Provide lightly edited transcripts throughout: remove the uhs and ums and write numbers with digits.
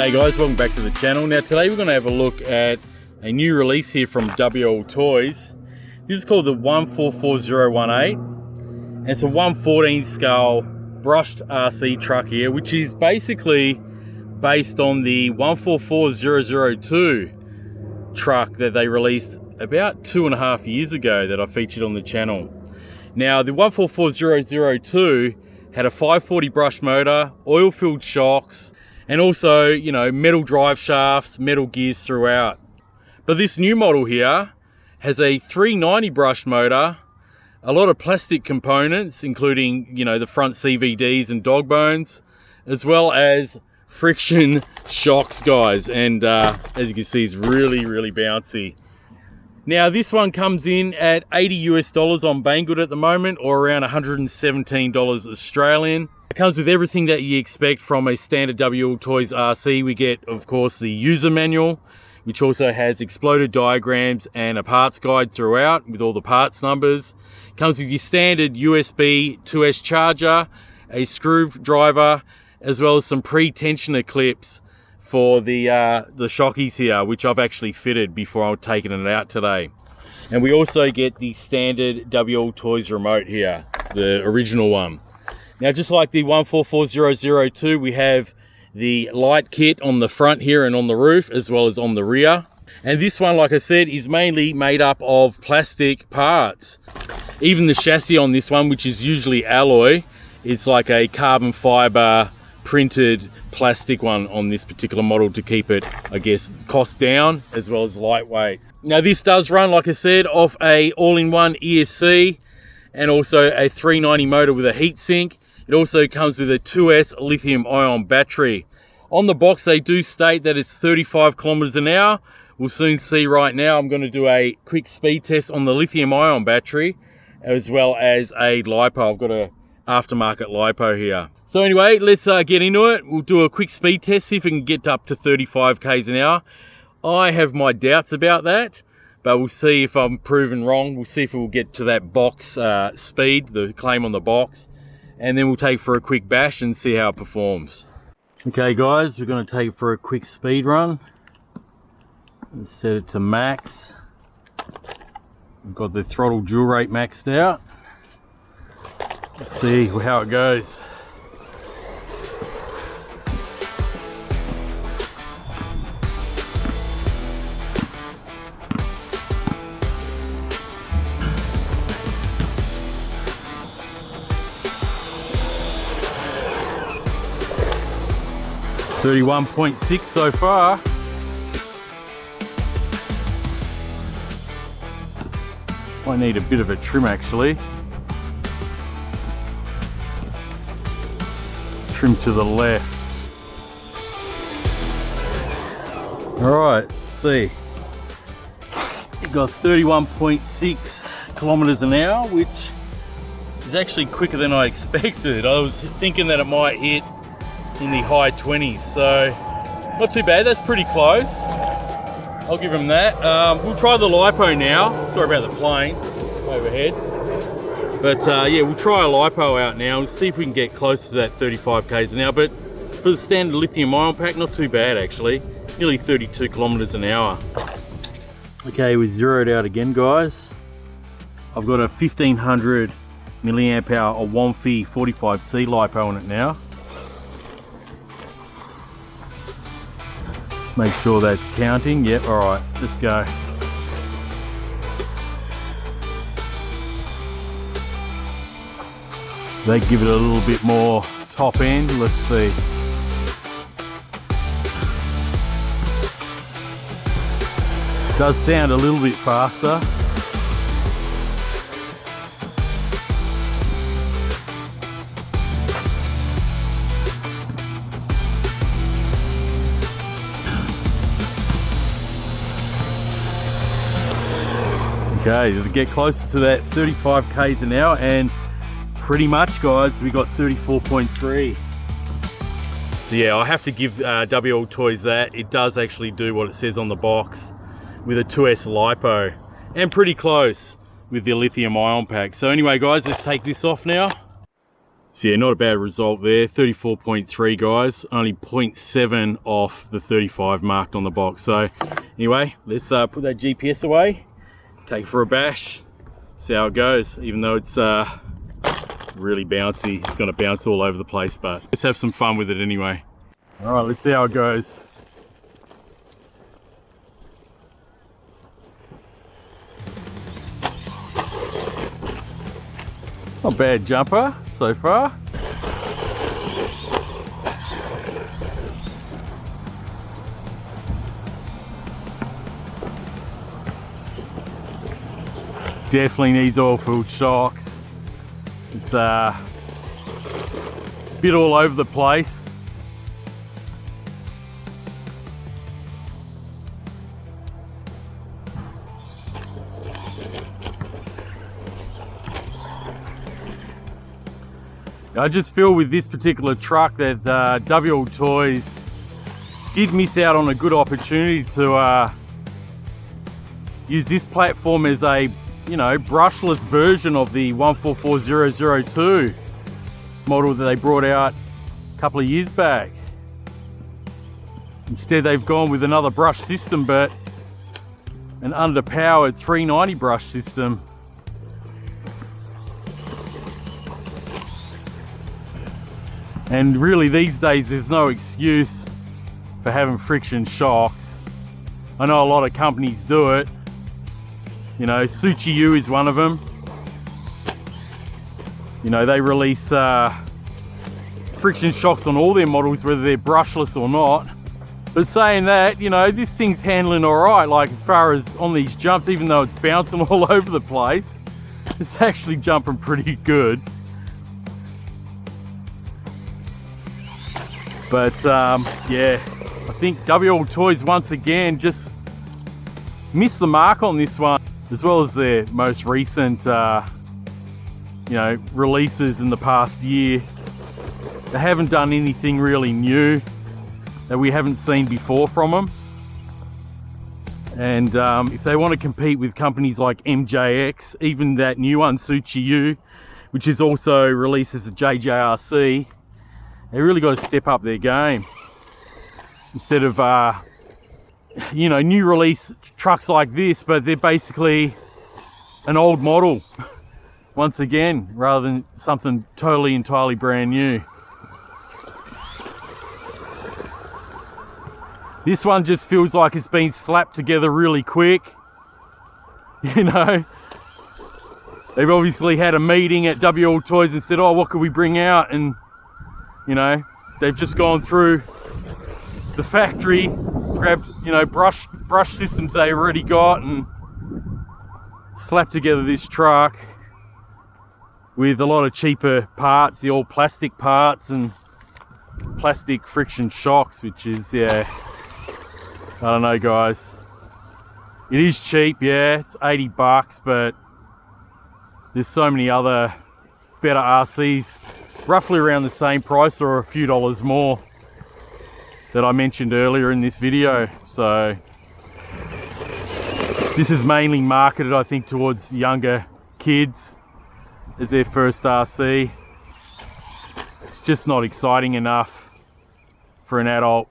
G'day guys, welcome back to the channel. Now today we're going to have a look at a new release here from WLtoys. This is called the 144018 and it's a 1/14 scale brushed RC truck here, which is basically based on the 144002 truck that they released about 2.5 years ago that I featured on the channel. Now the 144002 had a 540 brush motor, oil-filled shocks, and also, you know, metal drive shafts, metal gears throughout. But this new model here has a 390 brush motor, a lot of plastic components, including, you know, the front CVDs and dog bones, as well as friction shocks, guys. And as you can see, it's really, really bouncy. Now this one comes in at $80 US on Banggood at the moment, or around $117 Australian. It comes with everything that you expect from a standard WLtoys RC. We get, of course, the user manual, which also has exploded diagrams and a parts guide throughout with all the parts numbers. It comes with your standard USB 2S charger, a screwdriver, as well as some pre-tensioner clips for the shockies here, which I've actually fitted before I'm taking it out today. And we also get the standard WLtoys remote here, the original one. Now, just like the 144002, we have the light kit on the front here and on the roof, as well as on the rear. And this one, like I said, is mainly made up of plastic parts. Even the chassis on this one, which is usually alloy, is like a carbon fiber printed plastic one on this particular model to keep it, I guess, cost down as well as lightweight. Now this does run, like I said, off a all-in-one ESC and also a 390 motor with a heatsink. It also comes with a 2S lithium ion battery. On the box they do state that it's 35 kilometers an hour. We'll soon see. Right now I'm going to do a quick speed test on the lithium ion battery as well as a LiPo. I've got a aftermarket LiPo here. So anyway, let's get into it. We'll do a quick speed test, see if we can get up to 35 k's an hour. I have my doubts about that, but we'll see if I'm proven wrong. We'll see if we'll get to that box speed, the claim on the box, and then we'll take it for a quick bash and see how it performs. Okay guys, we're going to take it for a quick speed run. Let's set it to max. We've got the throttle dual rate maxed out. Let's see how it goes. .6 so far. Might need a bit of a trim actually. Trim to the left. Alright, let's see. You've got 31.6 kilometers an hour, which is actually quicker than I expected. I was thinking that it might hit in the high 20s, so not too bad. That's pretty close. I'll give him that. We'll try the LiPo now. Sorry about the plane overhead, but yeah, we'll try a LiPo out now and see if we can get close to that 35 k's an hour. But for the standard lithium ion pack, not too bad actually. Nearly 32 kilometers an hour. Okay, we zeroed out again, guys. I've got a 1500 milliamp hour or WLTOY 45C LiPo on it now. Make sure that's counting. Yep, alright, let's go. They give it a little bit more top end. Let's see. Does sound a little bit faster. Okay, to get closer to that 35 k's an hour, and pretty much, guys, we got 34.3. So yeah, I have to give WLtoys that. It does actually do what it says on the box with a 2S LiPo, and pretty close with the lithium ion pack. So anyway guys, let's take this off now. So yeah, not a bad result there. 34.3 guys, only 0.7 off the 35 marked on the box. So anyway, let's put that GPS away, take it for a bash, see how it goes. Even though it's really bouncy, it's gonna bounce all over the place, but let's have some fun with it anyway. All right, let's see how it goes. Not bad jumper so far. Definitely needs oil-filled shocks. It's a bit all over the place. I just feel with this particular truck that WLtoys did miss out on a good opportunity to use this platform as a, you know, brushless version of the 144002 model that they brought out a couple of years back. Instead they've gone with another brush system, but an underpowered 390 brush system. And really these days there's no excuse for having friction shocks. I know a lot of companies do it. You know, Suchiyu is one of them. You know, they release friction shocks on all their models, whether they're brushless or not. But saying that, you know, this thing's handling all right. Like as far as on these jumps, even though it's bouncing all over the place, it's actually jumping pretty good. But yeah, I think WLtoys once again just missed the mark on this one, as well as their most recent, you know, releases in the past year. They haven't done anything really new that we haven't seen before from them. And if they want to compete with companies like MJX, even that new one, Suchiyu, which is also released as a JJRC, they really got to step up their game. Instead of, you know, new release trucks like this, but they're basically an old model once again, rather than something totally entirely brand new. This one just feels like it's been slapped together really quick. You know, they've obviously had a meeting at WLtoys and said, oh, what could we bring out? And you know, they've just gone through the factory, grabbed, you know, brush systems they already got and slapped together this truck with a lot of cheaper parts, the all plastic parts and plastic friction shocks, which is, yeah, I don't know guys. It is cheap, yeah, it's 80 bucks, but there's so many other better RCs roughly around the same price or a few dollars more that I mentioned earlier in this video. So this is mainly marketed, I think, towards younger kids as their first RC. It's just not exciting enough for an adult.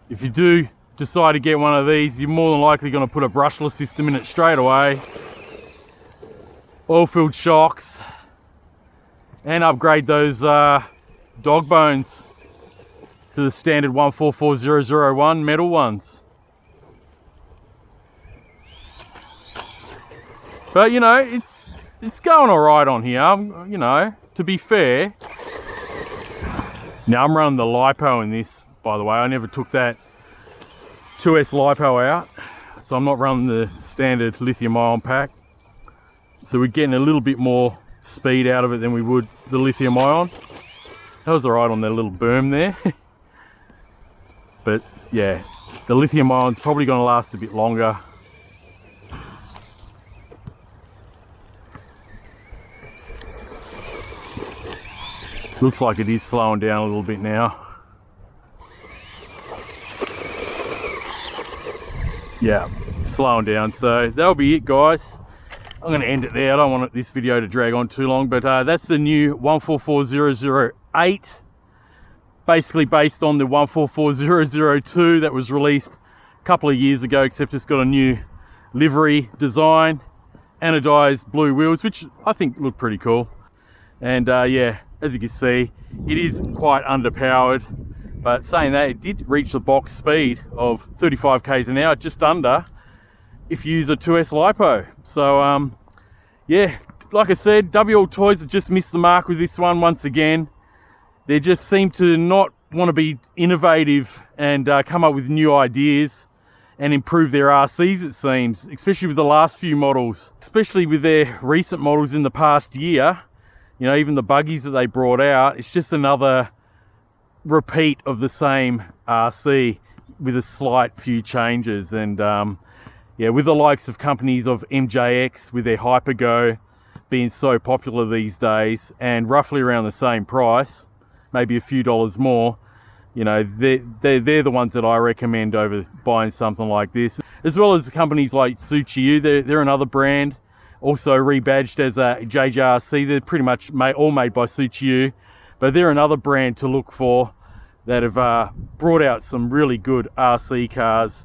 If you do decide to get one of these, you're more than likely going to put a brushless system in it straight away, oil-filled shocks, and upgrade those dog bones to the standard 144001 metal ones. But you know, it's going all right on here. You know, to be fair. Now I'm running the LiPo in this, by the way. I never took that 2S LiPo out, so I'm not running the standard lithium-ion pack. So we're getting a little bit more speed out of it than we would the lithium ion. That was alright on that little berm there. But yeah, the lithium ion's probably going to last a bit longer. Looks like it is slowing down a little bit now. Yeah, slowing down. So that'll be it guys. I'm going to end it there. I don't want this video to drag on too long, but that's the new 144008, basically based on the 144002 that was released a couple of years ago, except it's got a new livery design, anodized blue wheels, which I think look pretty cool. And yeah, as you can see, it is quite underpowered, but saying that, it did reach the box speed of 35 k's an hour, just under, if you use a 2S LiPo. So yeah, like I said, WLtoys have just missed the mark with this one once again. They just seem to not want to be innovative and come up with new ideas and improve their RCs, it seems, especially with the last few models, especially with their recent models in the past year. You know, even the buggies that they brought out, it's just another repeat of the same RC with a slight few changes. And yeah, with the likes of companies of MJX with their Hypergo being so popular these days and roughly around the same price, maybe a few dollars more, you know, they're the ones that I recommend over buying something like this. As well as companies like Suchiyu, they're another brand, also rebadged as a JJRC. They're pretty much all made by Suchiyu, but they're another brand to look for that have brought out some really good RC cars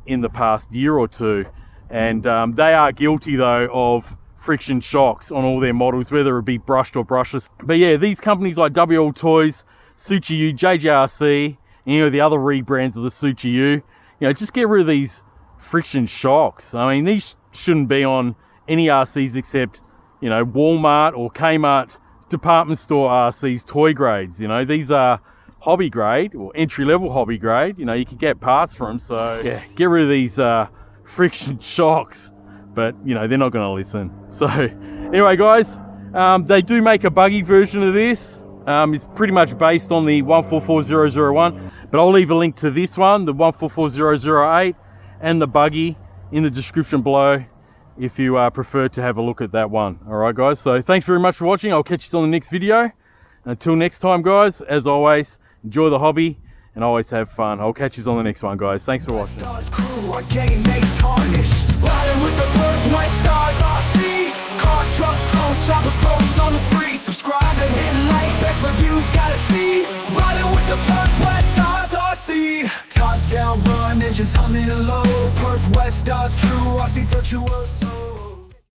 in the past year or two. And they are guilty though of friction shocks on all their models, whether it be brushed or brushless. But yeah, these companies like WLtoys, Suchiyu, JJRC, and you know, the other rebrands of the Suchiyu, you know, just get rid of these friction shocks. I mean, these shouldn't be on any RCs except, you know, Walmart or Kmart department store RCs, toy grades. You know, these are hobby grade or entry-level hobby grade. You know, you can get parts for them. So yeah, get rid of these friction shocks, but you know, they're not going to listen. So anyway, guys, they do make a buggy version of this. It's pretty much based on the 144001, but I'll leave a link to this one, the 144008, and the buggy in the description below if you prefer to have a look at that one. All right, guys, so thanks very much for watching. I'll catch you on the next video. Until next time, guys, as always, enjoy the hobby and always have fun. I'll catch you on the next one, guys. Thanks for watching. Subscribe and hit like, best reviews gotta see. Riding with the Perth West Stars RC. Top down run, engines humming low. Perth West Stars, true RC virtuoso.